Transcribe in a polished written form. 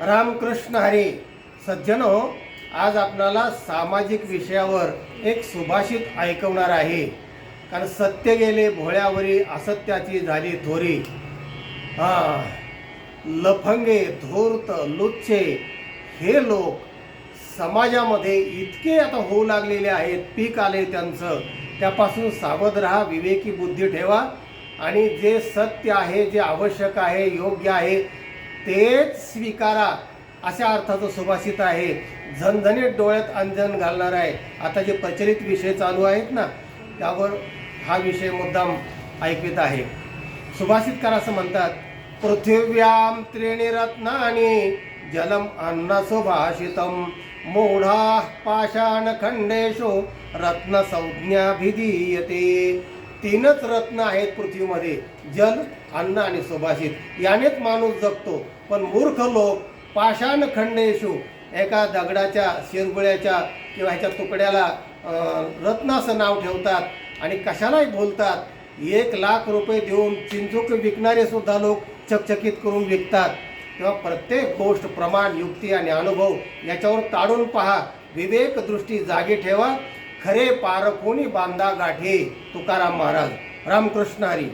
रामकृष्ण हरी. सज्जनो, आज आपणाला सामाजिक विषयावर एक सुभाषित ऐकवणार आहे. कारण सत्य गेले भोळ्यावरी, असत्याची झाली थोरी. लफंगे, धूर्त, लुच्चे हे लोक समाजामध्ये इतके आता होऊ लागलेले आहेत, पीक आले त्यांचं. त्यापासून सावध राहा, विवेकी बुद्धी ठेवा आणि जे सत्य आहे, जे आवश्यक आहे, योग्य आहे तेच स्वीकारा, अशा अर्थाचं सुभाषित आहे. झणझणीत डोळ्यात अंजन घालणार आहे. आता जे प्रचलित विषय चालू आहेत ना, त्यावर हा विषय मुद्दाम ऐकवित आहे. सुभाषितकार असं म्हणतात, पृथिव्याम त्रीणि रत्नानि जलम अन्न सुभाषितम मूढा पाषाण खंडेषु रत्न संज्ञाभिधीयते. तीनच रत्न आहेत पृथ्वीमध्ये, जल, अन्न आणि सुभाषित. यानेच माणूस जगतो. पण मूर्ख लोक पाषाण खंडेषु, एका दगडाच्या, शिरगुळ्याच्या किंवा ह्याच्या तुकड्याला रत्न असं नाव ठेवतात आणि कशालाही बोलतात. 1,00,000 रुपये देऊन चिंचुक विकणारे सुद्धा लोक चकचकीत करून विकतात. तेव्हा प्रत्येक गोष्ट प्रमाण, युक्ती आणि अनुभव याच्यावर ताडून पहा. विवेक दृष्टी जागी ठेवा. खरे पारखोनी बांधा गाठे. तुकाराम महाराज. रामकृष्ण हरी.